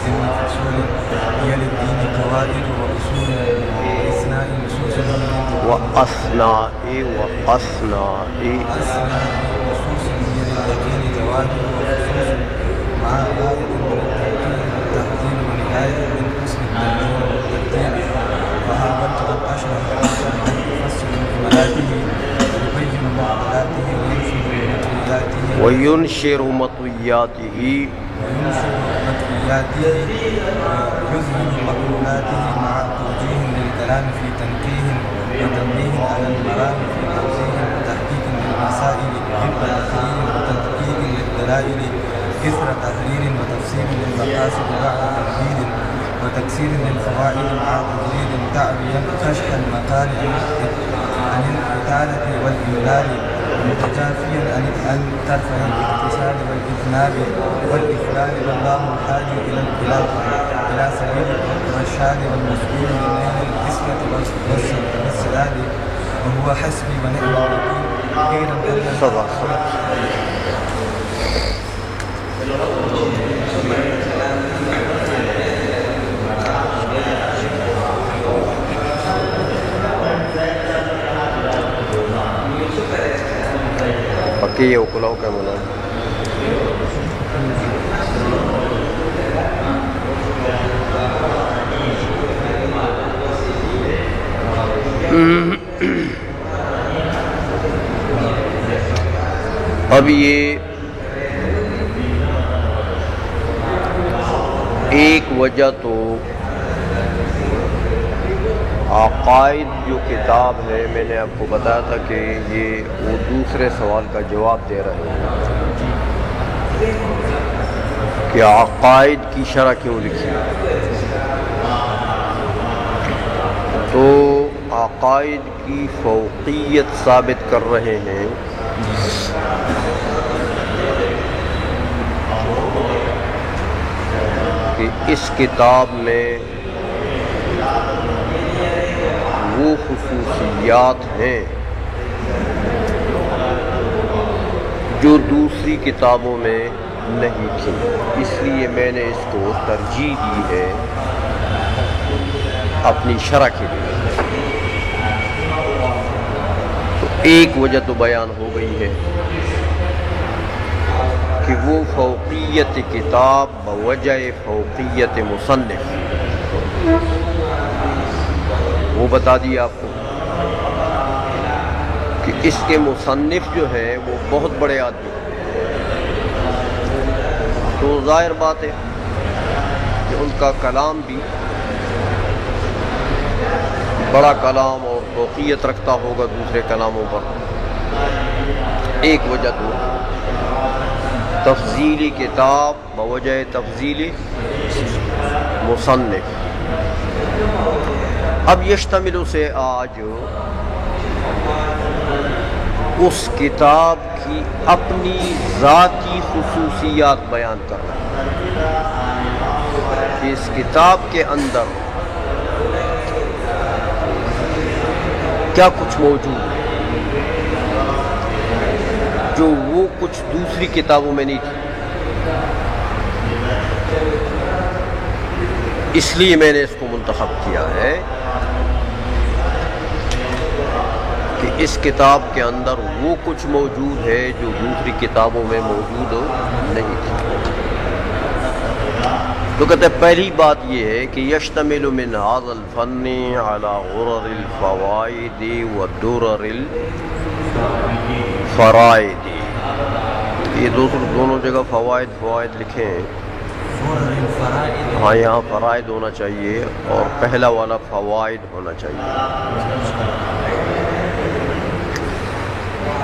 ضمن فصول هي للدين قواعد وأصول وإثناء نصوص وأثناء نصوص هي لليقين قواعد وخصوص مع غاية من التوقيع والتحذير ونهاية من حسن التنظيم والترتيب. وهاولت أن أشرح من يفسر بمراته ويبين معضلاته وينشر مطوياته ويظهر مقولاته مع توجيه للكلام في تنقيه وتنبيه على المرام في توضيح وتحقيق للمسائل حفظ تحرير وتدقيق للدلائل إثر تحرير وتفسير للمقاصد بعد تمهيد وتكسير للفوائد مع تجريد تعبيا كشف المقال عن القتالة والإملال متجافيا عن ترفع الاكتساب والإذناب والإخلال والله الحاج إلى البلاد إلى سبيل الرشاد والمسؤول من نيل القسمة والسداد وهو حسبي ونعم الوكيل غير أن Aquí ukulaw ka muna. اب یہ ایک وجہ تو عقائد جو کتاب ہے، میں نے آپ کو بتایا تھا کہ یہ وہ دوسرے سوال کا جواب دے رہے ہیں کہ عقائد کی شرح کیوں لکھی. تو عقائد کی فوقیت ثابت کر رہے ہیں کہ اس کتاب میں وہ خصوصیات ہیں جو دوسری کتابوں میں نہیں تھی. اس لیے میں نے اس کو ترجیح دی ہے اپنی شرح کے لیے. تو ایک وجہ تو بیان ہو گئی ہے کہ وہ فوقیت کتاب بوجہ فوقیت مصنف، وہ بتا دیا آپ کو کہ اس کے مصنف جو ہے وہ بہت بڑے آدمی ہیں. تو ظاہر بات ہے کہ ان کا کلام بھی بڑا کلام اور فوقیت رکھتا ہوگا دوسرے کلاموں پر. ایک وجہ تو تفضیلی کتاب بوجہ تفضیلی مصنف. اب یشتمل سے آج اس کتاب کی اپنی ذاتی خصوصیات بیان کر رہا ہے کہ اس کتاب کے اندر کیا کچھ موجود ہے جو وہ کچھ دوسری کتابوں میں نہیں تھی. اس لیے میں نے اس کو منتخب کیا ہے کہ اس کتاب کے اندر وہ کچھ موجود ہے جو دوسری کتابوں میں موجود نہیں تھی. تو کہتے ہیں پہلی بات یہ ہے کہ یشتمل من هذا الفن على غرر الفوائد ودرر الفرائد. یہ دونوں جگہ فوائد لکھیں ہیں. ہاں یہاں فرائد ہونا چاہیے اور پہلا والا فوائد ہونا چاہیے.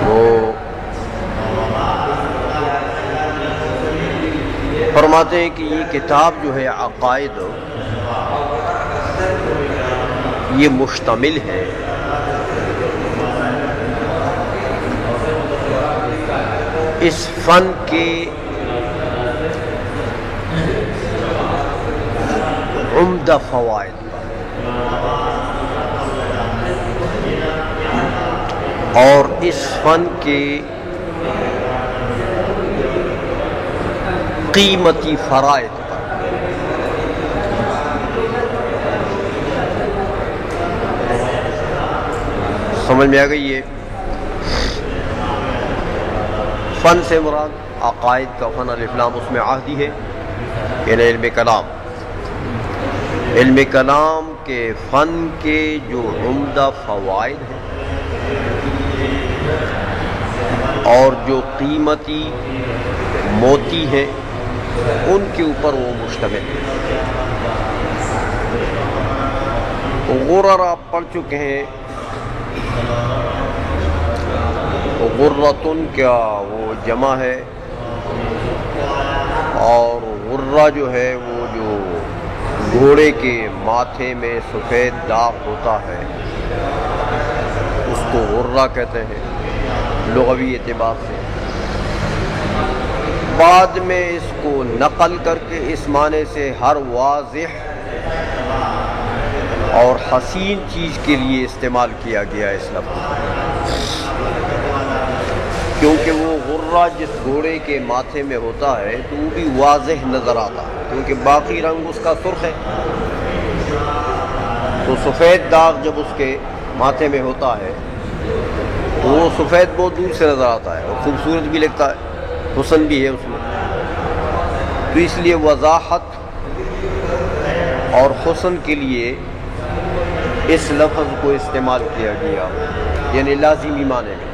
وہ فرماتے ہیں کہ یہ کتاب جو ہے عقائد یہ مشتمل ہے اس فن کے عمدہ فوائد اور اس فن کے قیمتی فرائض پر. سمجھ میں آ گئی یہ فن سے مراد عقائد کا فن، الف لام اس میں عہدی ہے، یعنی علم کلام. علم کلام کے فن کے جو عمدہ فوائد ہیں اور جو قیمتی موتی ہیں ان کے اوپر وہ مشتمل ہے. غرر آپ پڑھ چکے ہیں، غرتن کیا وہ جمع ہے، اور غرہ جو ہے وہ جو گھوڑے کے ماتھے میں سفید داغ ہوتا ہے اس کو غرہ کہتے ہیں لغوی اعتبار سے. بعد میں اس کو نقل کر کے اس معنی سے ہر واضح اور حسین چیز کے لیے استعمال کیا گیا اس لفظ، کیونکہ وہ غرہ جس گھوڑے کے ماتھے میں ہوتا ہے تو وہ بھی واضح نظر آتا ہے، کیونکہ باقی رنگ اس کا سرخ ہے، تو سفید داغ جب اس کے ماتھے میں ہوتا ہے تو وہ سفید بہت دور سے نظر آتا ہے اور خوبصورت بھی لگتا ہے، حسن بھی ہے اس میں. تو اس لیے وضاحت اور حسن کے لیے اس لفظ کو استعمال کیا گیا، یعنی لازمی معنی میں.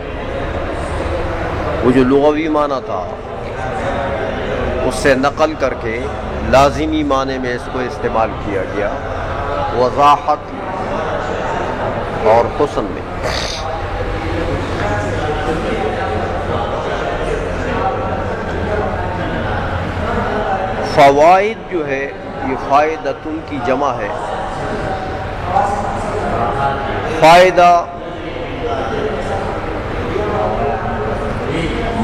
وہ جو لغوی معنی تھا اس سے نقل کر کے لازمی معنی میں اس کو استعمال کیا گیا، وضاحت اور حسن میں. فوائد جو ہے یہ فائدتن کی جمع ہے. فائدہ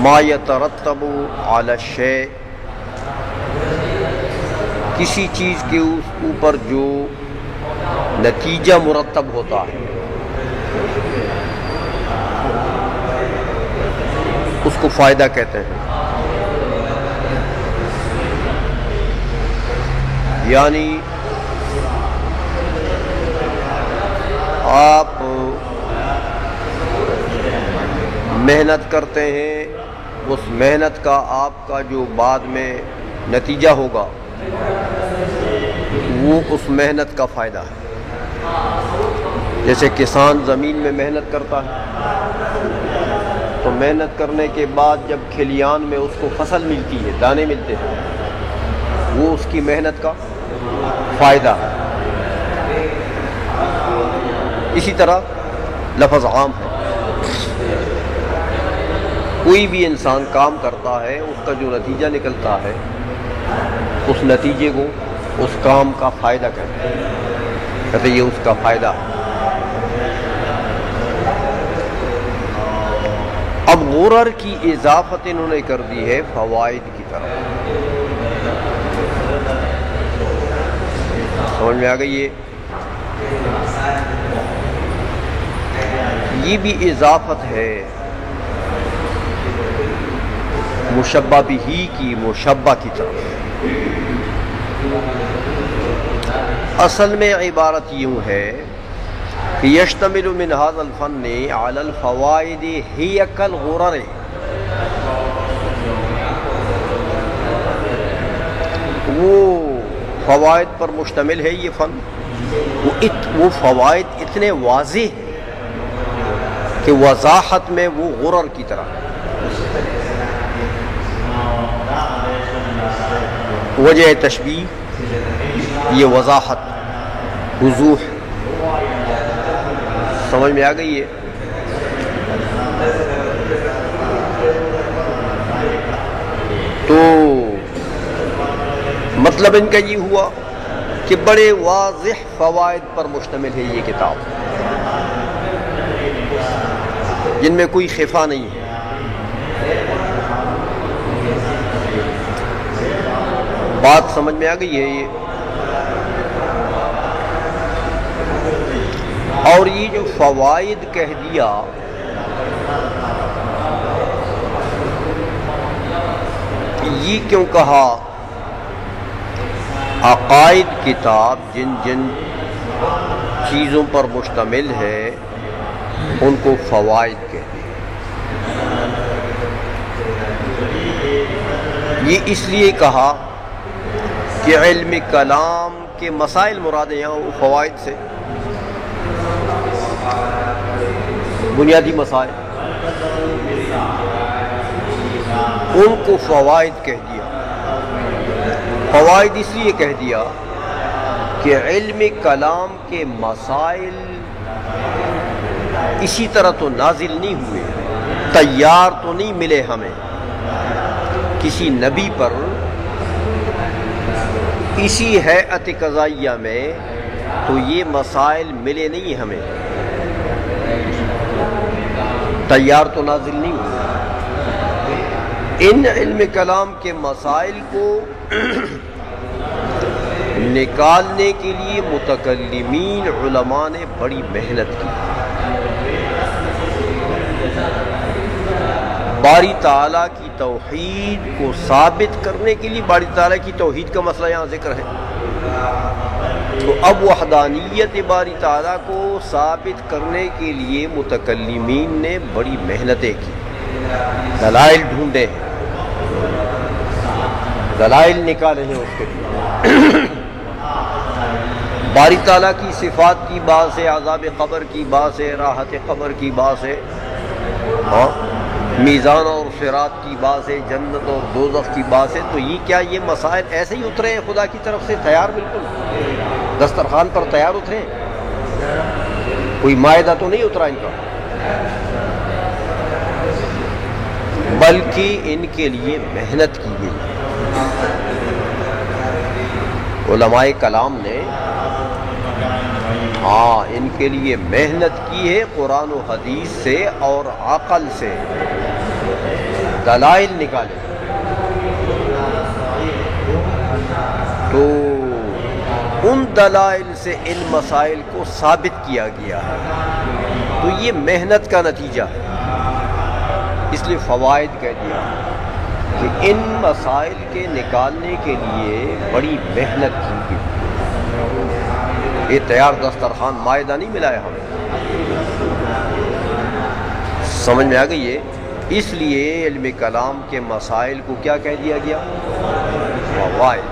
ما یترتب علی الشیء، کسی چیز کے اوپر جو نتیجہ مرتب ہوتا ہے اس کو فائدہ کہتے ہیں. یعنی آپ محنت کرتے ہیں، اس محنت کا آپ کا جو بعد میں نتیجہ ہوگا وہ اس محنت کا فائدہ ہے. جیسے کسان زمین میں محنت کرتا ہے تو محنت کرنے کے بعد جب کھلیان میں اس کو فصل ملتی ہے، دانے ملتے ہیں، وہ اس کی محنت کا فائدہ ہے. اسی طرح لفظ عام ہے، کوئی بھی انسان کام کرتا ہے اس کا جو نتیجہ نکلتا ہے اس نتیجے کو اس کام کا فائدہ کہتے ہیں، یہ اس کا فائدہ ہے. اب غرر کی اضافت انہوں نے کر دی ہے فوائد کی طرف. سمجھ میں آ گئی یہ بھی اضافت ہے مشبہ بہی کی مشبہ کی طرف. اصل میں عبارت یوں ہے کہ یشتمل من هذا الفن على الفوائد هي كالغرر، وہ فوائد پر مشتمل ہے یہ فن، وہ فوائد اتنے واضح کہ وضاحت میں وہ غرر کی طرح. وجہ تشبیہ یہ وضاحت، وضوح. سمجھ میں آ گئی ہے. تو مطلب ان کا یہ ہوا کہ بڑے واضح فوائد پر مشتمل ہے یہ کتاب، جن میں کوئی خفا نہیں ہے. بات سمجھ میں آ گئی ہے یہ. اور یہ جو فوائد کہہ دیا یہ کیوں کہا؟ عقائد کتاب جن جن چیزوں پر مشتمل ہے ان کو فوائد کہتے ہیں۔ یہ اس لیے کہا کہ علم کلام کے مسائل مراد ہیں یہاں فوائد سے، بنیادی مسائل، ان کو فوائد کہہ دیا۔ فوائد اس لیے کہہ دیا کہ علم کلام کے مسائل اسی طرح تو نازل نہیں ہوئے، تیار تو نہیں ملے ہمیں کسی نبی پر اسی ہیئت قضائیہ میں، تو یہ مسائل ملے نہیں ہمیں، تیار تو نازل نہیں ہوئے۔ ان علم کلام کے مسائل کو نکالنے کے لیے متکلمین علماء نے بڑی محنت کی۔ باری تعالیٰ کی توحید کو ثابت کرنے کے لیے، باری تعالیٰ کی توحید کا مسئلہ یہاں ذکر ہے، تو اب وحدانیت باری تعالیٰ کو ثابت کرنے کے لیے متکلمین نے بڑی محنتیں کی، دلائل ڈھونڈے ہیں، دلائل نکالے ہیں اس کے لیے۔ باری تعالیٰ کی صفات کی بات سے، عذاب قبر کی بات سے، راحت قبر کی بات سے، میزان اور صراط کی بات سے، جنت اور دوزخ کی بات سے، تو یہ کیا یہ مسائل ایسے ہی اترے ہیں خدا کی طرف سے تیار، بالکل دسترخوان پر تیار اترے ہیں؟ کوئی معاہدہ تو نہیں اترا ان کا، بلکہ ان کے لیے محنت کی گئی۔ علماء کلام نے ان کے لیے محنت کی ہے، قرآن و حدیث سے اور عقل سے دلائل نکالے، تو ان دلائل سے ان مسائل کو ثابت کیا گیا ہے، تو یہ محنت کا نتیجہ ہے، اس لیے فوائد کہہ دیا کہ ان مسائل کے نکالنے کے لیے بڑی محنت کی گئی۔ یہ تیار دسترخوان معاہدہ نہیں ملا ہے ہمیں، سمجھ میں آ گئی ہے؟ اس لیے علم کلام کے مسائل کو کیا کہہ دیا گیا؟ فوائد۔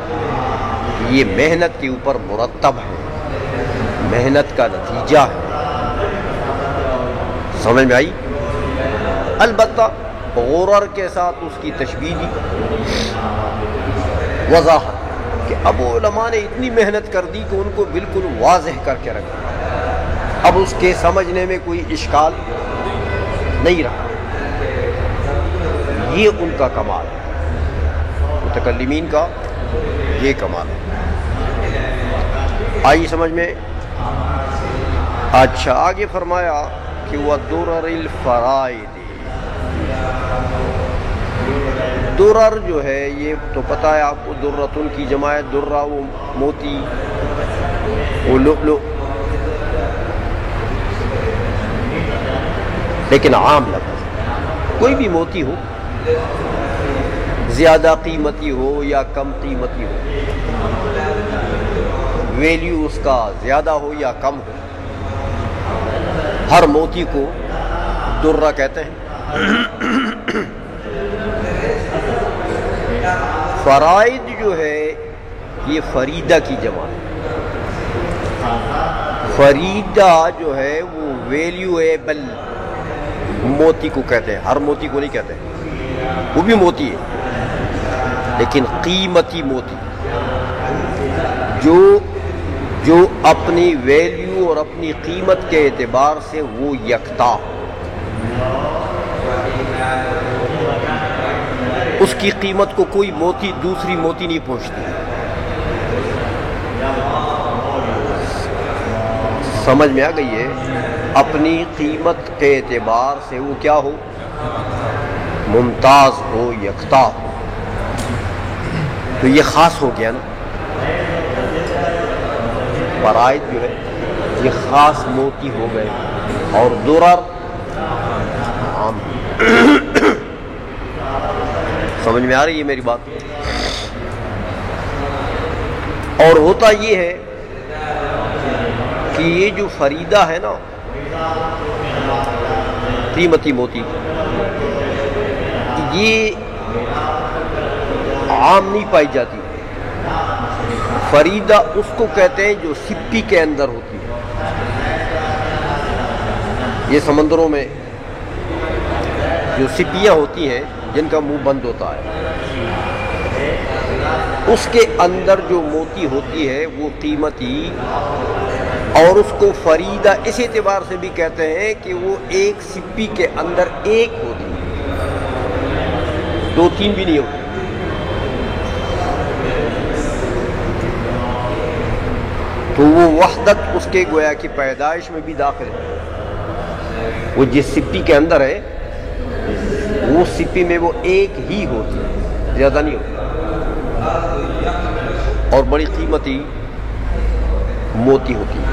یہ محنت کے اوپر مرتب ہے، محنت کا نتیجہ ہے، سمجھ میں آئی؟ البتہ غرر کے ساتھ اس کی تشبیہ دی، وضاحت کہ اب علماء نے اتنی محنت کر دی کہ ان کو بالکل واضح کر کے رکھا، اب اس کے سمجھنے میں کوئی اشکال نہیں رہا۔ یہ ان کا کمال ہے، متکلمین کا یہ کمال ہے۔ آئی سمجھ میں؟ اچھا، آگے فرمایا کہ وَدُرَرِ الْفَرَائِدِ، درر جو ہے یہ تو پتہ ہے آپ کو، درتن کی جمع ہے، درہ وہ موتی، وہ لؤلؤ، لیکن عام لفظ، کوئی بھی موتی ہو، زیادہ قیمتی ہو یا کم قیمتی ہو، ویلیو اس کا زیادہ ہو یا کم ہو، ہر موتی کو درہ کہتے ہیں۔ فرائد جو ہے یہ فریدہ کی جمع ہے، فریدہ جو ہے وہ ویلیویبل موتی کو کہتے ہیں، ہر موتی کو نہیں کہتے، وہ بھی موتی ہے لیکن قیمتی موتی، جو اپنی ویلیو اور اپنی قیمت کے اعتبار سے وہ یکتا ہو، اس کی قیمت کو کوئی موتی دوسری موتی نہیں پہنچتی، سمجھ میں آ گئی ہے؟ اپنی قیمت کے اعتبار سے وہ کیا ہو، ممتاز ہو، یکتا ہو، تو یہ خاص ہو گیا نا، فرائد جو ہے یہ خاص موتی ہو گئے، اور درر عام۔ سمجھ میں آ رہی ہے میری بات؟ اور ہوتا یہ ہے کہ یہ جو فریدہ ہے نا، قیمتی موتی، یہ عام نہیں پائی جاتی. فریدہ اس کو کہتے ہیں جو سپی کے اندر ہوتی ہے. یہ سمندروں میں جو سپیاں ہوتی ہیں جن کا منہ بند ہوتا ہے، اس کے اندر جو موتی ہوتی ہے وہ قیمتی، اور اس کو فریدہ اس اعتبار سے بھی کہتے ہیں کہ وہ ایک سپی کے اندر ایک ہوتی ہے، 2-3 بھی نہیں ہوتی. تو وہ وحدت اس کے گویا کی پیدائش میں بھی داخل ہے. وہ جس سپی کے اندر ہے وہ سپی میں وہ ایک ہی ہوتی ہے، زیادہ نہیں ہوتی، اور بڑی قیمتی موتی ہوتی ہے.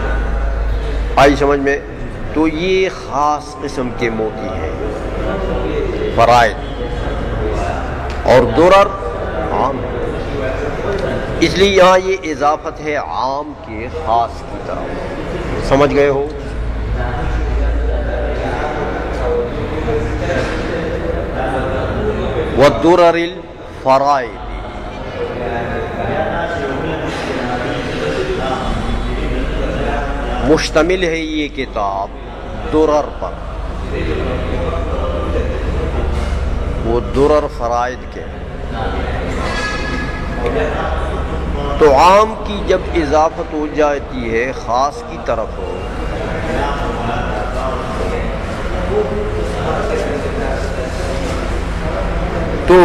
آئی سمجھ میں؟ تو یہ خاص قسم کے موتی ہیں فرائض، اور درر عام. اس لیے یہاں یہ اضافت ہے عام کے خاص کی طرف. سمجھ گئے ہو؟ وَالدُّرَرِ الْفَرَائِضِ، مشتمل ہے یہ کتاب درر پر. وہ درر فرائض کے. تو عام کی جب اضافت ہو جاتی ہے خاص کی طرف ہو تو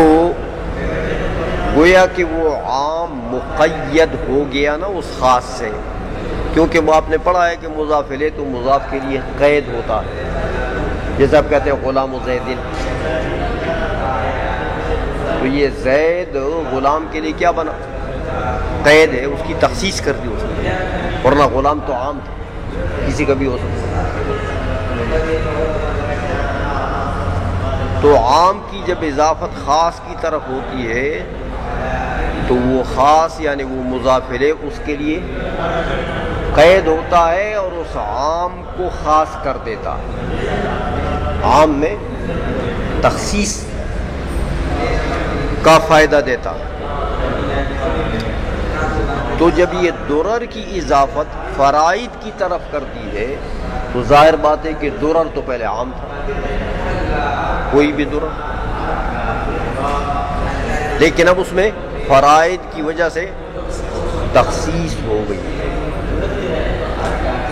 گویا کہ وہ عام مقید ہو گیا نا اس خاص سے، کیونکہ وہ آپ نے پڑھا ہے کہ مضاف الیہ تو مضاف کے لیے قید ہوتا ہے. جیسے آپ کہتے ہیں غلام زیدن، تو یہ زید غلام کے لیے کیا بنا؟ قید ہے، اس کی تخصیص کر دی اس نے، ورنہ غلام تو عام تھا، کسی کا بھی ہو سکتا. تو عام کی جب اضافت خاص کی طرف ہوتی ہے تو وہ خاص یعنی وہ مضاف الیہ اس کے لیے قید ہوتا ہے اور اس عام کو خاص کر دیتا ہے، عام میں تخصیص کا فائدہ دیتا. تو جب یہ درر کی اضافت فرائض کی طرف کر دی ہے تو ظاہر بات ہے کہ درر تو پہلے عام تھا، کوئی بھی درر، لیکن اب اس میں فرائض کی وجہ سے تخصیص ہو گئی.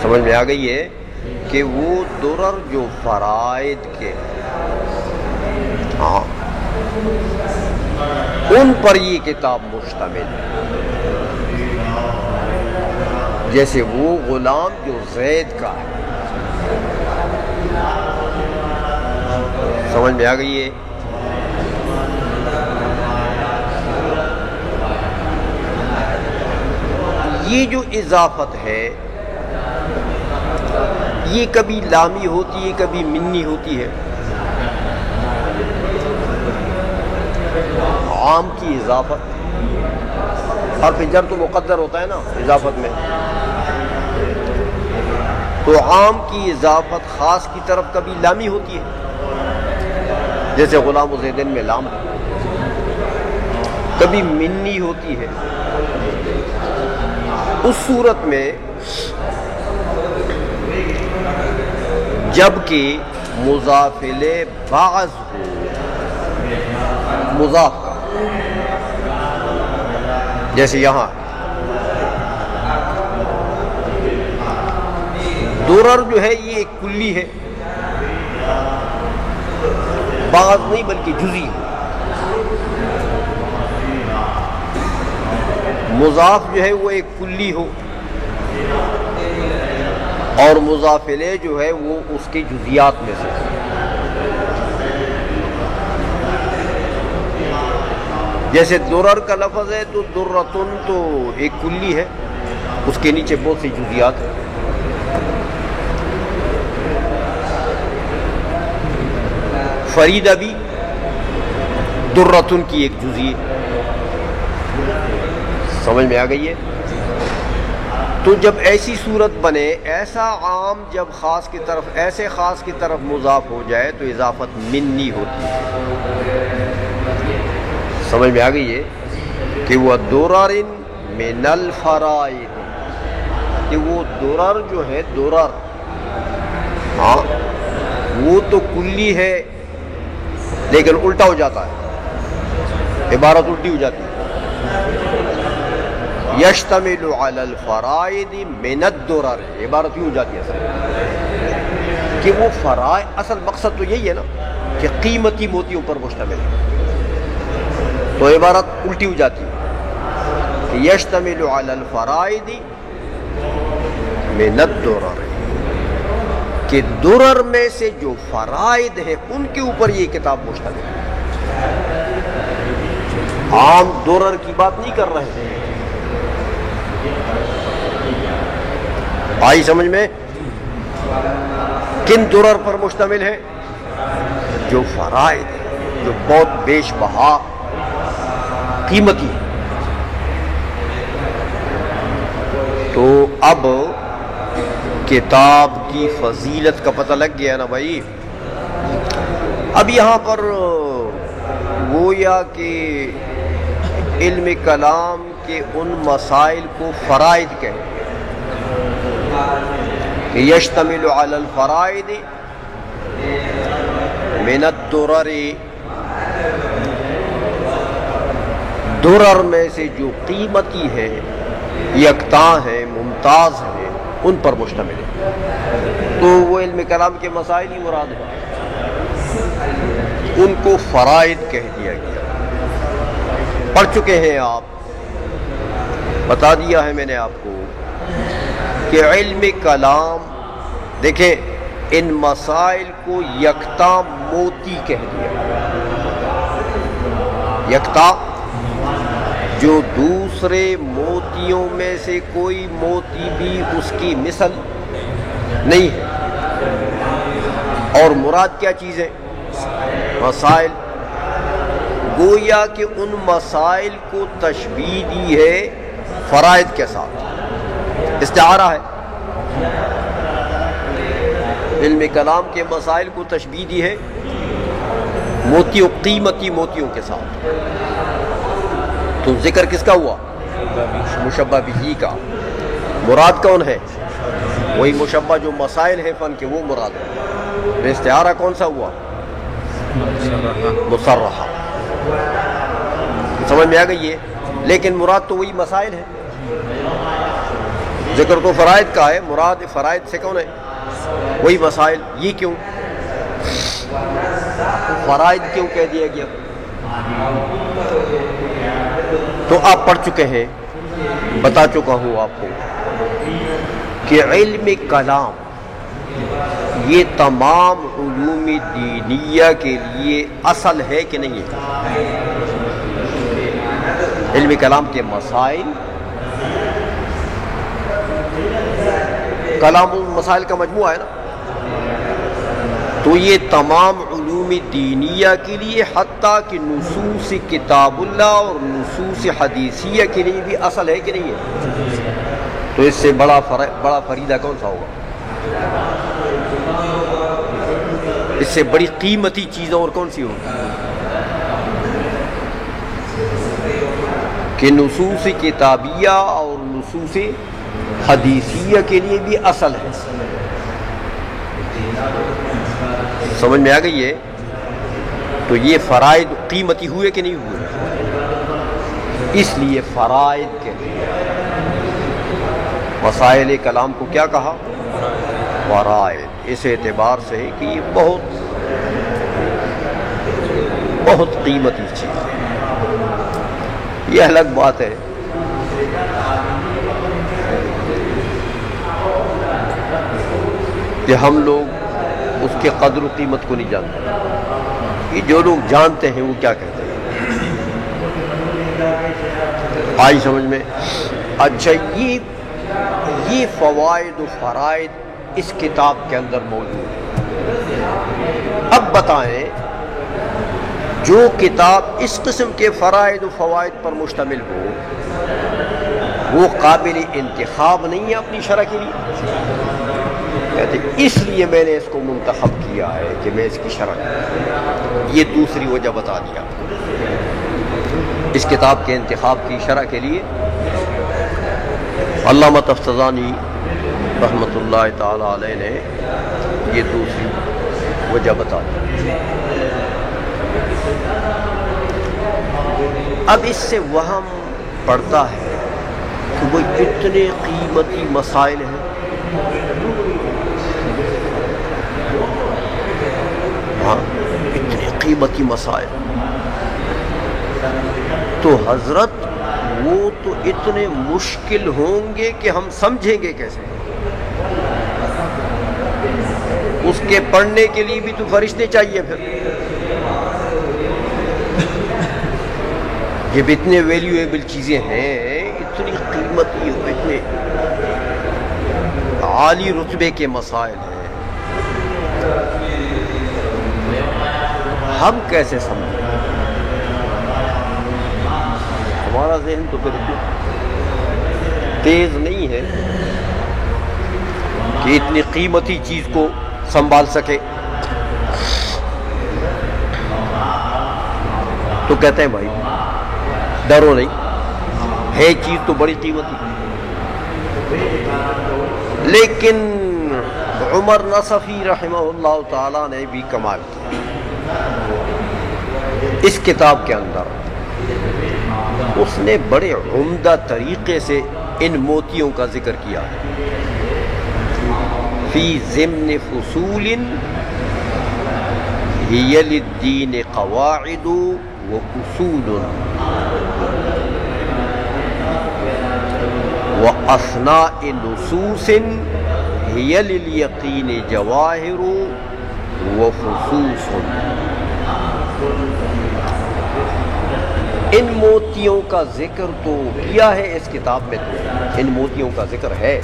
سمجھ میں آ گئی ہے کہ وہ درر جو فرائض کے، ہاں، ان پر یہ کتاب مشتمل ہے. جیسے وہ غلام جو زید کا ہے. سمجھ میں آ گئی ہے؟ یہ جو اضافت ہے یہ کبھی لامی ہوتی ہے، کبھی منی ہوتی ہے. عام کی اضافت، حرف جر تو مقدر ہوتا ہے نا اضافت میں، تو عام کی اضافت خاص کی طرف کبھی لامی ہوتی ہے، جیسے غلام زیدن میں لام، کبھی منی ہوتی ہے. اس صورت میں جبکہ مضاف الیہ بعض ہو مضاف کا، جیسے یہاں درر جو ہے یہ ایک کلی ہے، بعض نہیں بلکہ جزئی ہے. مضاف جو ہے وہ ایک کلی ہو اور مضاف الیہ جو ہے وہ اس کے جزیات میں سے. جیسے درر کا لفظ ہے تو درتن تو ایک کلی ہے، اس کے نیچے بہت سی جزیات ہیں. فریدہ بھی درتن کی ایک جزئی ہے. سمجھ میں آ گئی ہے؟ تو جب ایسی صورت بنے، ایسا عام جب خاص کی طرف، ایسے خاص کی طرف مضاف ہو جائے تو اضافت منی ہوتی ہے۔ سمجھ میں آ گئی ہے کہ وہ درر من الفرائض، کہ وہ درر جو ہے، درر ہاں وہ تو کلی ہے لیکن الٹا ہو جاتا ہے، عبارت الٹی ہو جاتی ہے۔ یشتمل علی الفرائض من الدرر، عبارت یوں ہو جاتی ہے اصل کہ وہ فرائض، اصل مقصد تو یہی ہے نا کہ قیمتی موتیوں پر مشتمل ہے، تو عبارت الٹی ہو جاتی ہے کہ یشتمل علی الفرائض من الدرر، کہ درر میں سے جو فرائض ہیں ان کے اوپر یہ کتاب مشتمل ہے۔ عام درر کی بات نہیں کر رہے ہیں، آئی سمجھ میں؟ کن درر پر مشتمل ہے؟ جو فرائض ہیں، جو بہت بیش بہا قیمتی ہے۔ تو اب کتاب کی فضیلت کا پتہ لگ گیا نا بھائی۔ اب یہاں پر گویا کہ علم کلام کے ان مسائل کو فرائض کہیں کہ یشتمل علی الفرائض من الدرر، درر میں سے جو قیمتی ہے، یکتاں ہیں، ممتاز ہیں، ان پر مشتمل ہے۔ تو وہ علم کلام کے مسائل ہی مراد ہیں، ان کو فرائض کہہ دیا گیا۔ پڑھ چکے ہیں آپ، بتا دیا ہے میں نے آپ کو کہ علم کلام، دیکھیں ان مسائل کو یکتا موتی کہہ دیا۔ یکتا جو دوسرے موتیوں میں سے کوئی موتی بھی اس کی مثل نہیں ہے۔ اور مراد کیا چیز ہے؟ مسائل، گویا کہ ان مسائل کو تشبیہ دی ہے فرائض کے ساتھ، استعارہ ہے۔ علم کلام کے مسائل کو تشبیہ دی ہے موتیوں، قیمتی موتیوں کے ساتھ۔ تو ذکر کس کا ہوا؟ مشبہ بہ کا۔ مراد کون ہے؟ وہی مشبہ جو مسائل ہیں فن کے، وہ مراد ہے۔ استعارہ کون سا ہوا؟ مصرحہ۔ سمجھ میں آ گئی ہے؟ لیکن مراد تو وہی مسائل ہے۔ ذکر تو فرائض کا ہے، مراد فرائض سے کون ہے؟ وہی مسائل۔ یہ کیوں فرائض کیوں کہہ دیا گیا؟ تو آپ پڑھ چکے ہیں، بتا چکا ہوں آپ کو کہ علم کلام یہ تمام علوم دینیہ کے لیے اصل ہے کہ نہیں ہے؟ علم کلام کے مسائل، کلام مسائل کا مجموعہ ہے نا، تو یہ تمام علوم دینیہ کے لیے، حتیٰ کہ نصوص کتاب اللہ اور نصوص حدیثیہ کے لیے بھی اصل ہے کہ نہیں ہے؟ تو اس سے بڑا فریدہ کون سا ہوگا؟ اس سے بڑی قیمتی چیزیں اور کون سی ہوگی کہ نصوص کتابیہ اور نصوص حدیثیہ کے لیے بھی اصل ہے۔ سمجھ میں آ گئی ہے؟ تو یہ فرائض قیمتی ہوئے کہ نہیں ہوئے؟ اس لیے فرائض کے لیے مسائل کلام کو کیا کہا؟ فرائض۔ اس اعتبار سے ہے کہ یہ بہت قیمتی چیز ہے۔ یہ الگ بات ہے کہ ہم لوگ اس کے قدر و قیمت کو نہیں جانتے۔ یہ جو لوگ جانتے ہیں وہ کیا کہتے ہیں؟ آئی سمجھ میں؟ اچھا، یہ فوائد و فرائض اس کتاب کے اندر موجود ہے۔ اب بتائیں، جو کتاب اس قسم کے فرائض و فوائد پر مشتمل ہو، وہ قابل انتخاب نہیں ہے اپنی شرع کے لیے. کہتے اس لیے میں نے اس کو منتخب کیا ہے کہ میں اس کی شرع. یہ دوسری وجہ بتا دیا. اس کتاب کے انتخاب کی شرع کے لیے علامہ تفتزانی رحمۃ اللہ تعالی علیہ نے یہ دوسری وجہ بتا دی. اب اس سے وہم پڑتا ہے کہ وہ اتنے قیمتی مسائل ہیں. ہاں اتنے قیمتی مسائل تو حضرت وہ تو اتنے مشکل ہوں گے کہ ہم سمجھیں گے کیسے. اس کے پڑھنے کے لیے بھی تو فرشتے چاہیے. پھر جب اتنے ویلیویبل چیزیں ہیں، اتنی قیمتی اور اتنے عالی رتبے کے مسائل ہیں، ہم کیسے سمجھیں؟ ہمارا ذہن تو پھر تیز نہیں ہے کہ اتنی قیمتی چیز کو سنبھال سکے. تو کہتے ہیں بھائی ڈرو نہیں، ہے چیز تو بڑی قیمتی. لیکن عمر نصفی رحمہ اللہ تعالی نے بھی کمال کیا. اس کتاب کے اندر اس نے بڑے عمدہ طریقے سے ان موتیوں کا ذکر کیا ہے. فی ضمن فصول ہی للدین قواعد و اصول و اثناء نصوص ہی للیقین جواہر و خصوص. ان موتیوں کا ذکر تو کیا ہے اس کتاب میں. تو ان موتیوں کا ذکر ہے،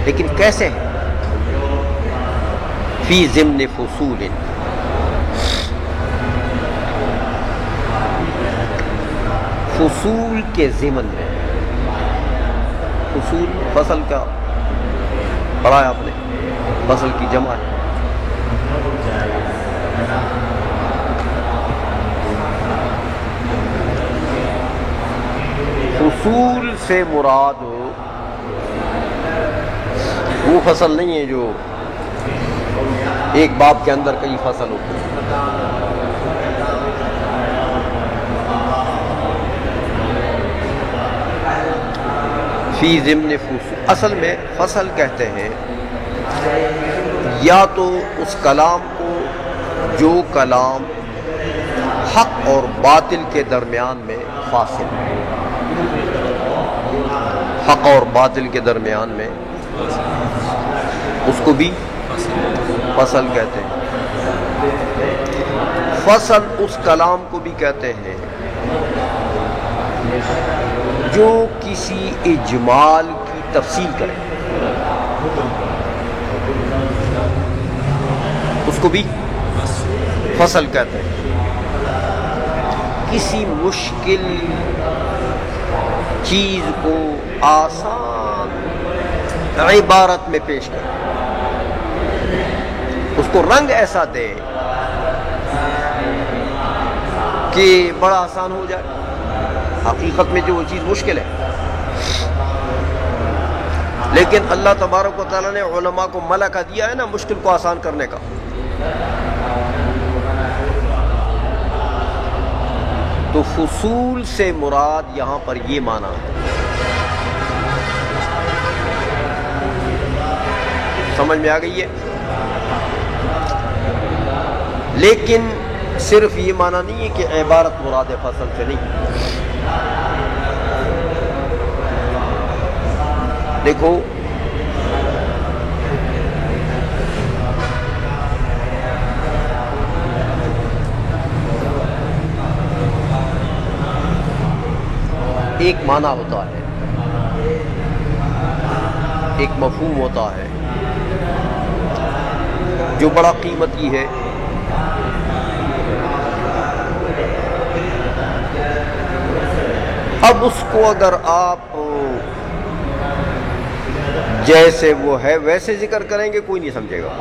لیکن کیسے ہے؟ فی ضمن فصول، فصول کے ضمن میں. فصول فصل کا پڑھا ہے آپ نے، فصل کی جمع ہے. فصول سے مراد وہ فصل نہیں ہے جو ایک باب کے اندر کئی فصل ہوتے ہیں. فی ضمن فصول اصل میں فصل کہتے ہیں یا تو اس کلام کو جو کلام حق اور باطل کے درمیان میں فاصل ہے. حق اور باطل کے درمیان میں اس کو بھی فصل کہتے ہیں. فصل اس کلام کو بھی کہتے ہیں جو کسی اجمال کی تفصیل کرے، اس کو بھی فصل کہتے ہیں. کسی مشکل چیز کو آسان عبارت میں پیش کرے، اس کو رنگ ایسا دے کہ بڑا آسان ہو جائے. حقیقت میں جو وہ چیز مشکل ہے، لیکن اللہ تبارک و تعالیٰ نے علماء کو ملکہ دیا ہے نا مشکل کو آسان کرنے کا. تو فصول سے مراد یہاں پر یہ معنی ہے. سمجھ میں آ گئی ہے؟ لیکن صرف یہ معنی نہیں ہے کہ عبارت مراد ہے، فصل سے نہیں. دیکھو ایک معنی ہوتا ہے، ایک مفہوم ہوتا ہے جو بڑا قیمتی ہے. اب اس کو اگر آپ جیسے وہ ہے ویسے ذکر کریں گے کوئی نہیں سمجھے گا،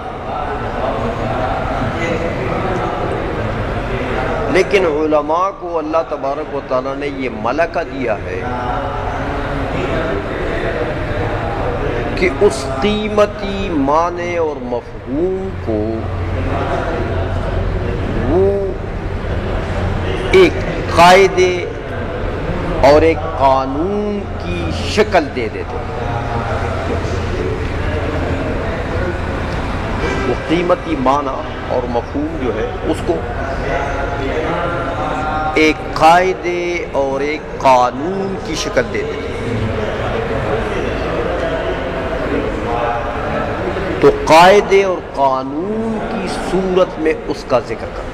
لیکن علماء کو اللہ تبارک و تعالیٰ نے یہ ملکہ دیا ہے کہ اس قیمتی معنی اور مفہوم کو وہ ایک قاعدے اور ایک قانون کی شکل دے دیتے ہیں۔ وہ قیمتی معنی اور مفہوم جو ہے اس کو ایک قاعدے اور ایک قانون کی شکل دے دیتے ہیں۔ تو قاعدے اور قانون کی صورت میں اس کا ذکر کرنا۔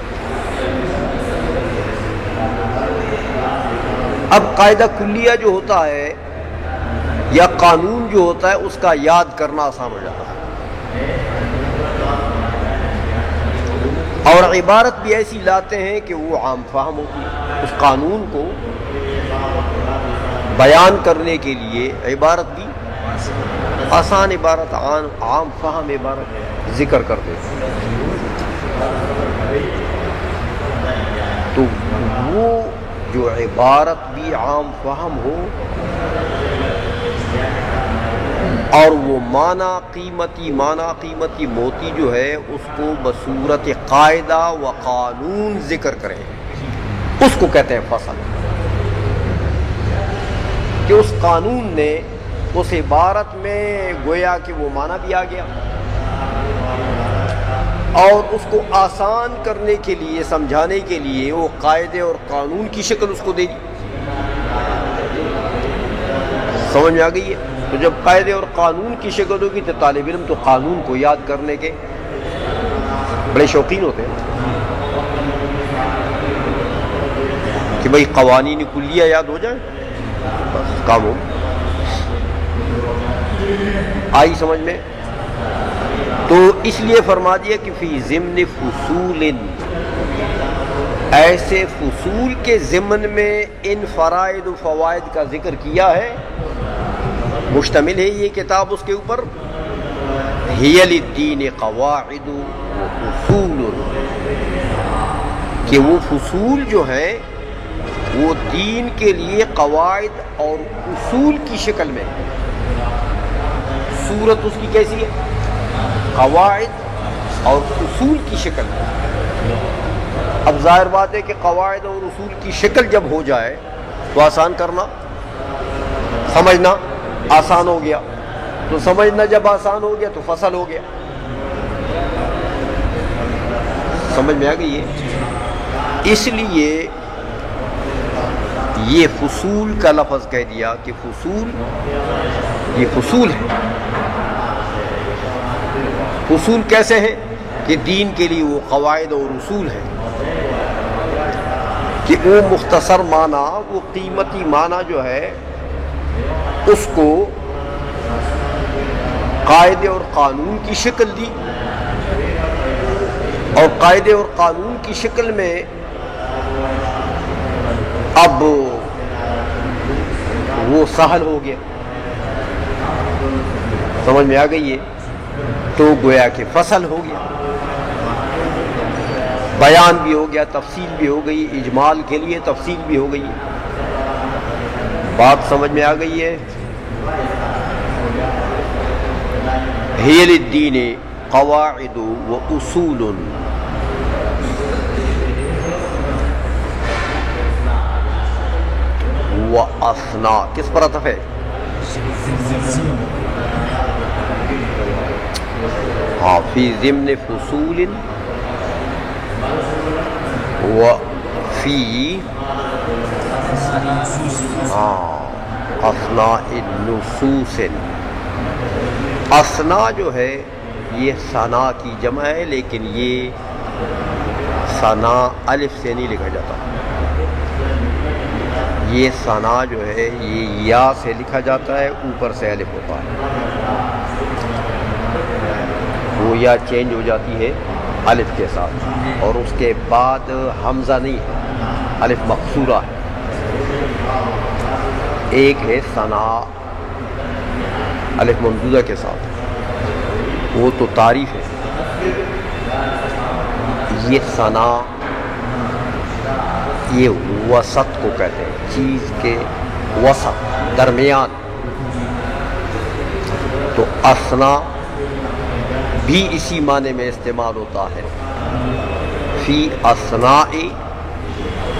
اب قاعدہ کلیہ جو ہوتا ہے یا قانون جو ہوتا ہے اس کا یاد کرنا آسان ہو جاتا ہے، اور عبارت بھی ایسی لاتے ہیں کہ وہ عام فہم ہوتی ہے۔ اس قانون کو بیان کرنے کے لیے عبارت بھی آسان عبارت، عام فہم عبارت ذکر کر دیتے ہیں۔ تو وہ جو عبارت بھی عام فہم ہو اور وہ قیمتی موتی جو ہے اس کو بصورت قاعدہ و قانون ذکر کریں، اس کو کہتے ہیں فصل۔ کہ اس قانون نے اس عبارت میں گویا کہ وہ معنی بھی آ گیا اور اس کو آسان کرنے کے لیے، سمجھانے کے لیے وہ قاعدے اور قانون کی شکل اس کو دے دی۔ سمجھ میں آ گئی ہے؟ تو جب قاعدے اور قانون کی شکل ہوگی تو طالب علم تو قانون کو یاد کرنے کے بڑے شوقین ہوتے ہیں کہ بھئی قوانین کلیہ یاد ہو جائیں، بس کام ہو۔ آئی سمجھ میں؟ تو اس لیے فرما دیا کہ فی ضمن فصول، ایسے فصول کے ضمن میں ان فرائض و فوائد کا ذکر کیا ہے۔ مشتمل ہے یہ کتاب اس کے اوپر، ہی للدین قواعد و اصول، کہ وہ فصول جو ہیں وہ دین کے لیے قواعد اور اصول کی شکل میں۔ صورت اس کی کیسی ہے؟ قواعد اور اصول کی شکل میں۔ اب ظاہر بات ہے کہ قواعد اور اصول کی شکل جب ہو جائے تو آسان کرنا، سمجھنا آسان ہو گیا، تو سمجھنا جب آسان ہو گیا تو فصل ہو گیا۔ سمجھ میں آ گئی ہے؟ اس لیے یہ فصول کا لفظ کہہ دیا کہ فصول، یہ فصول ہے۔ فصول کیسے ہیں؟ کہ دین کے لیے وہ قواعد اور اصول ہیں، کہ وہ مختصر معنی، وہ قیمتی معنی جو ہے اس کو قاعدے اور قانون کی شکل دی، اور قاعدے اور قانون کی شکل میں اب وہ سہل ہو گیا۔ سمجھ میں آ گئی ہے؟ تو گویا کہ فصل ہو گیا، بیان بھی ہو گیا، تفصیل بھی ہو گئی، اجمال کے لیے تفصیل بھی ہو گئی۔ بات سمجھ میں آ گئی ہے؟ ہی للدین قواعد و اصول، و اثنا، کس پر عطف ہے؟ ہاں، فی ضمن فصول و فی اثناء النصوص۔ اثنا جو ہے یہ ثنا کی جمع ہے، لیکن یہ ثنا الف سے نہیں لکھا جاتا، یہ ثنا جو ہے یہ یا سے لکھا جاتا ہے، اوپر سے الف ہوتا ہے، وہ یا چینج ہو جاتی ہے الف کے ساتھ، اور اس کے بعد حمزہ نہیں ہے، الف مقصورہ ہے۔ ایک ہے ثنا الف ممدودہ کے ساتھ، وہ تو تعریف ہے. یہ ثنا یہ وسط کو کہتے ہیں، چیز کے وسط، درمیان. تو اثنا بھی اسی معنی میں استعمال ہوتا ہے، فی اثناء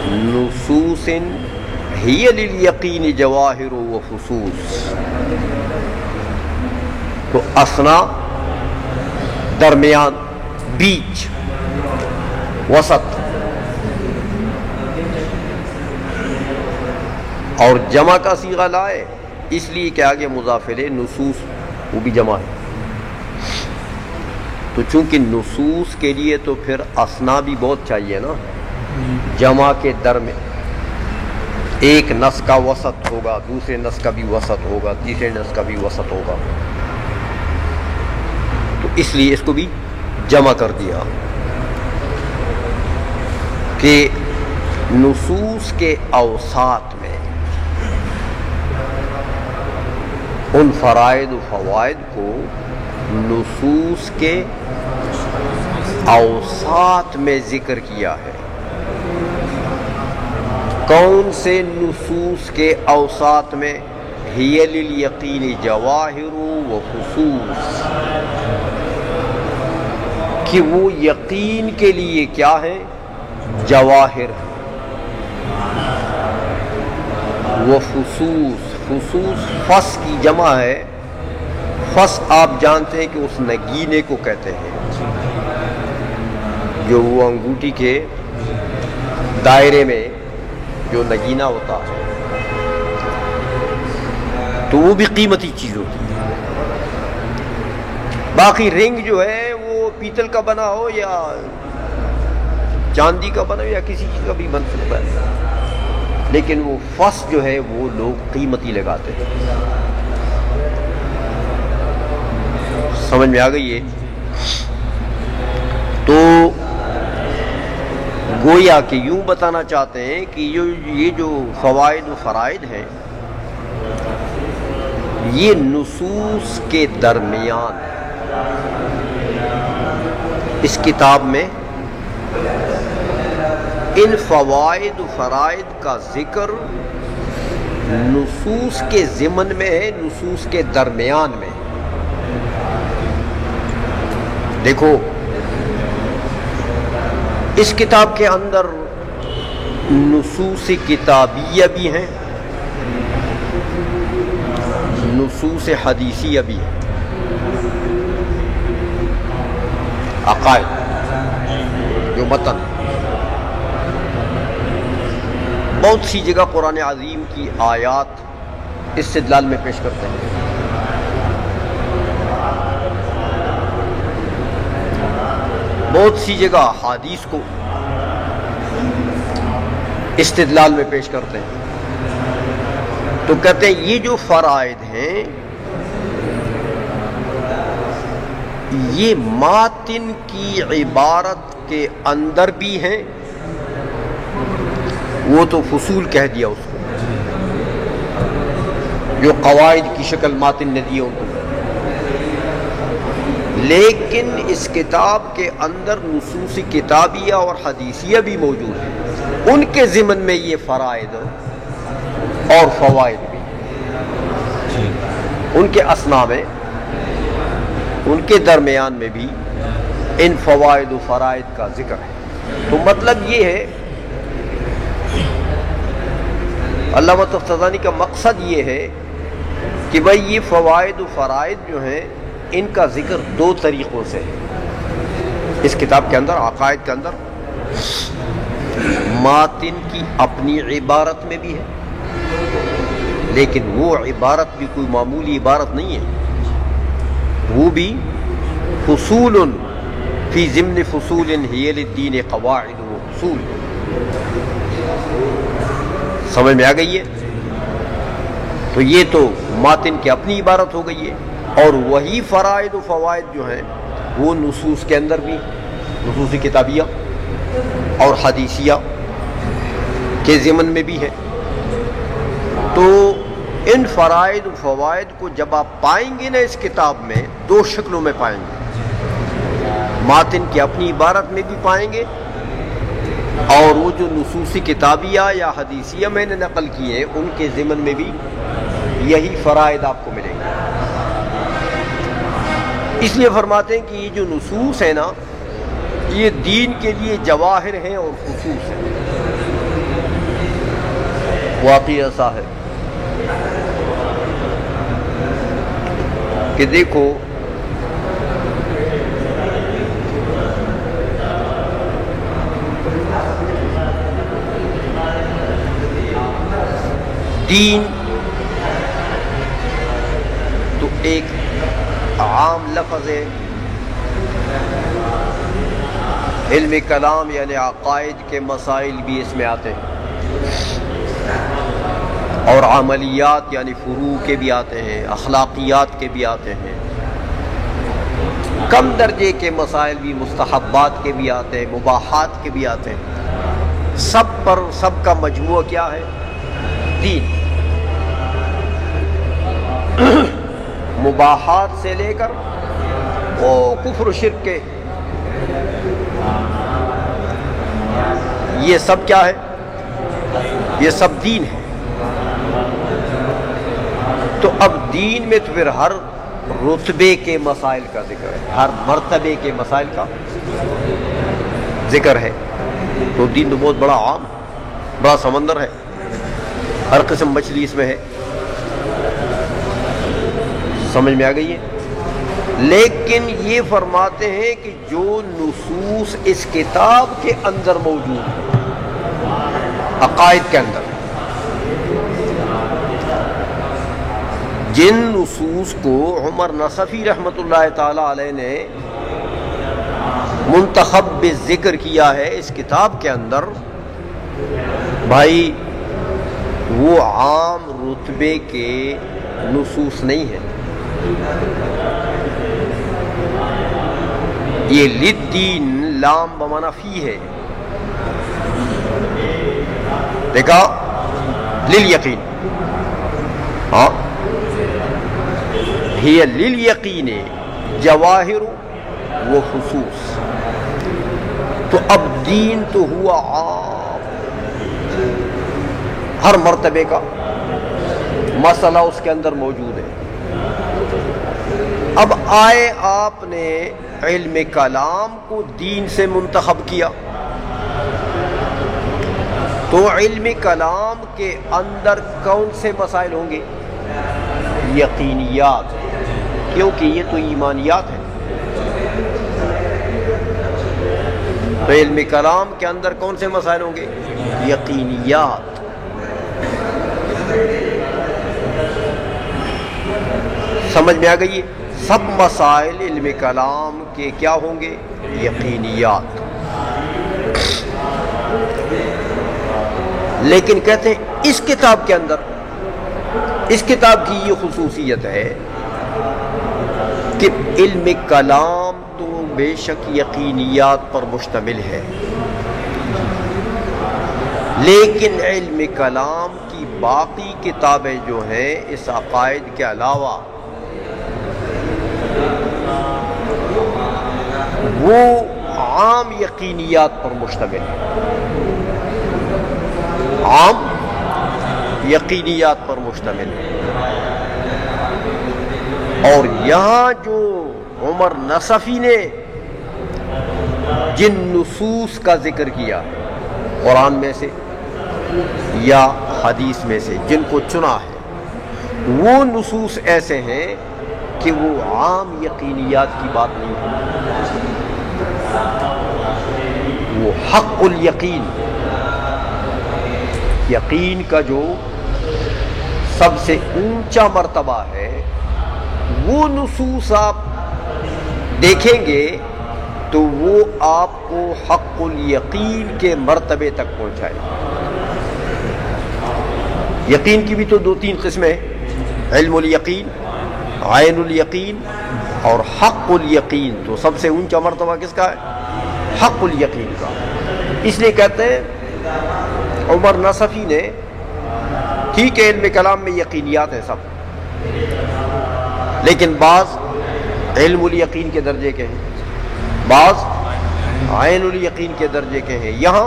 نصوص ہی للیقین جواہر و فصوص. تو اثنا درمیان، بیچ، وسط. اور جمع کا صیغہ لائے اس لیے کہ آگے مضاف الیہ نصوص وہ بھی جمع ہے. تو چونکہ نصوص کے لیے تو پھر اثنا بھی بہت چاہیے نا، جمع کے درمیان ایک نص کا وسط ہوگا، دوسرے نص کا بھی وسط ہوگا، تیسرے نص کا بھی وسط ہوگا. تو اس لیے اس کو بھی جمع کر دیا کہ نصوص کے اوساط میں ان فرائض و فوائد کو نصوص کے اوساط میں ذکر کیا ہے. کون سے نصوص کے اوساط میں؟ ہی للیقین جواہر و فصوص، کہ وہ یقین کے لیے کیا ہے؟ جواہر. وہ فصوص، فصوص فص کی جمع ہے. فص آپ جانتے ہیں کہ اس نگینے کو کہتے ہیں جو وہ انگوٹھی کے دائرے میں جو نگینہ ہوتا ہے، تو وہ بھی قیمتی چیز ہوتی ہے. باقی رنگ جو ہے وہ پیتل کا بنا ہو یا چاندی کا بنا ہو یا کسی چیز کا بھی بن سکتا ہے، لیکن وہ فص جو ہے وہ لوگ قیمتی لگاتے ہیں. سمجھ میں آ گئی ہے؟ تو گویا کہ یوں بتانا چاہتے ہیں کہ یہ جو فوائد و فرائض ہیں یہ نصوص کے درمیان اس کتاب میں ان فوائد و فرائض کا ذکر نصوص کے ضمن میں ہے، نصوص کے درمیان میں. دیکھو اس کتاب کے اندر نصوص کتابیہ بھی ہیں، نصوص حدیثیہ بھی ہیں. عقائد جو متن بہت سی جگہ قرآن عظیم کی آیات استدلال میں پیش کرتے ہیں. بہت سی جگہ حدیث کو استدلال میں پیش کرتے ہیں. تو کہتے ہیں یہ جو فرائض ہیں یہ ماتن کی عبارت کے اندر بھی ہیں، وہ تو فصول کہہ دیا اس کو، جو قواعد کی شکل ماتن نے دی ان کو، لیکن اس کتاب کے اندر نصوص کتابیہ اور حدیثیہ بھی موجود ہیں. ان کے ضمن میں یہ فرائض اور فوائد بھی، ان کے اثنا میں، ان کے درمیان میں بھی ان فوائد و فرائض کا ذکر ہے. تو مطلب یہ ہے، علامہ تفتزانی کا مقصد یہ ہے کہ بھائی یہ فوائد و فرائض جو ہیں ان کا ذکر دو طریقوں سے ہے اس کتاب کے اندر، عقائد کے اندر. ماتن کی اپنی عبارت میں بھی ہے، لیکن وہ عبارت بھی کوئی معمولی عبارت نہیں ہے، وہ بھی فصول فی ضمن فصول ہی للدین قواعد و اصول. سمجھ میں آ گئی ہے؟ تو یہ تو ماتن کی اپنی عبارت ہو گئی ہے، اور وہی فرائض و فوائد جو ہیں وہ نصوص کے اندر بھی، نصوص کتابیہ اور حدیثیہ کے ضمن میں بھی ہے. تو ان فرائض و فوائد کو جب آپ پائیں گے نا اس کتاب میں، دو شکلوں میں پائیں گے، ماتن کی اپنی عبارت میں بھی پائیں گے، اور وہ جو نصوصی کتابیہ یا حدیثیہ میں نے نقل کی ہیں ان کے ضمن میں بھی یہی فرائض آپ کو ملیں گے۔ اس لیے فرماتے ہیں کہ یہ جو نصوص ہیں نا، یہ دین کے لیے جواہر ہیں اور خصوص ہیں۔ واقعی ایسا ہے کہ دیکھو دین تو ایک عام لفظ ہے، علم کلام یعنی عقائد کے مسائل بھی اس میں آتے ہیں، اور عملیات یعنی فروع کے بھی آتے ہیں، اخلاقیات کے بھی آتے ہیں، کم درجے کے مسائل بھی، مستحبات کے بھی آتے ہیں، مباحات کے بھی آتے ہیں، سب کا مجموعہ کیا ہے؟ دین۔ مباحات سے لے کر وہ کفر و شرک کے، یہ سب کیا ہے؟ یہ سب دین ہے۔ تو اب دین میں تو پھر ہر رتبے کے مسائل کا ذکر ہے، ہر مرتبے کے مسائل کا ذکر ہے۔ تو دین تو بہت بڑا عام، بڑا سمندر ہے، ہر قسم مچھلی اس میں ہے، سمجھ میں آ گئی ہے۔ لیکن یہ فرماتے ہیں کہ جو نصوص اس کتاب کے اندر موجود ہیں، عقائد کے اندر، جن نصوص کو عمر نصفی رحمۃ اللہ تعالی علیہ نے منتخب ذکر کیا ہے اس کتاب کے اندر، بھائی وہ عام رتبے کے نصوص نہیں ہیں، یہ للدین لام بمعنی فی ہے، دیکھا، للیقین، ہاں، ہی للیقین جواہر و خصوص۔ تو اب دین تو ہوا عام، ہر مرتبے کا مسئلہ اس کے اندر موجود ہے۔ اب آئے آپ نے علم کلام کو دین سے منتخب کیا، تو علم کلام کے اندر کون سے مسائل ہوں گے؟ یقینیات، کیونکہ یہ تو ایمانیات ہے۔ تو علم کلام کے اندر کون سے مسائل ہوں گے؟ یقینیات۔ سمجھ میں آ گئی؟ سب مسائل علم کلام کے کیا ہوں گے؟ یقینیات۔ لیکن کہتے ہیں اس کتاب کے اندر، اس کتاب کی یہ خصوصیت ہے کہ علم کلام تو بے شک یقینیات پر مشتمل ہے، لیکن علم کلام کی باقی کتابیں جو ہیں اس عقائد کے علاوہ وہ عام یقینیات پر مشتمل ہے، عام یقینیات پر مشتمل ہے۔ اور یہاں جو عمر نصفی نے جن نصوص کا ذکر کیا قرآن میں سے یا حدیث میں سے، جن کو چنا ہے، وہ نصوص ایسے ہیں کہ وہ عام یقینیات کی بات نہیں ہے، وہ حق الیقین، یقین کا جو سب سے اونچا مرتبہ ہے، وہ نصوص آپ دیکھیں گے تو وہ آپ کو حق الیقین کے مرتبے تک پہنچائے۔ یقین کی بھی تو دو تین قسمیں ہیں، علم الیقین، عین الیقین اور حق الیقین۔ تو سب سے اونچا مرتبہ کس کا ہے؟ حق الیقین کا۔ اس لیے کہتے ہیں عمر نصفی نے ٹھیک ہے علم کلام میں یقینیات ہیں سب، لیکن بعض علم الیقین کے درجے کے ہیں، بعض عین الیقین کے درجے کے ہیں۔ یہاں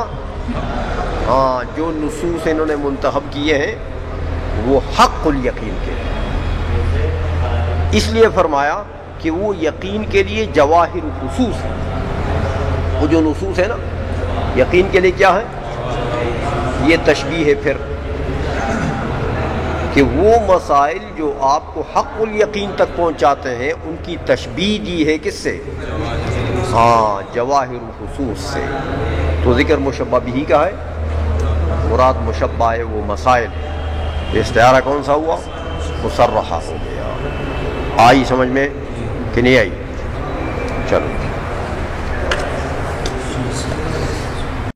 جو نصوص انہوں نے منتخب کیے ہیں وہ حق الیقین کے ہیں، اس لیے فرمایا کہ وہ یقین کے لیے جواہر خصوص ہے۔ وہ جو نصوص ہے نا یقین کے لیے کیا ہے؟ یہ تشبیہ ہے پھر کہ وہ مسائل جو آپ کو حق الیقین تک پہنچاتے ہیں ان کی تشبیہ دی ہے کس سے؟ جواہر خصوص سے۔ تو ذکر مشبہ بھی کا ہے، مراد مشبہ ہے وہ مسائل، استعارہ کون سا ہوا؟ مصرحہ ہو گیا۔ آئی سمجھ میں کہ نہیں آئی؟ چلو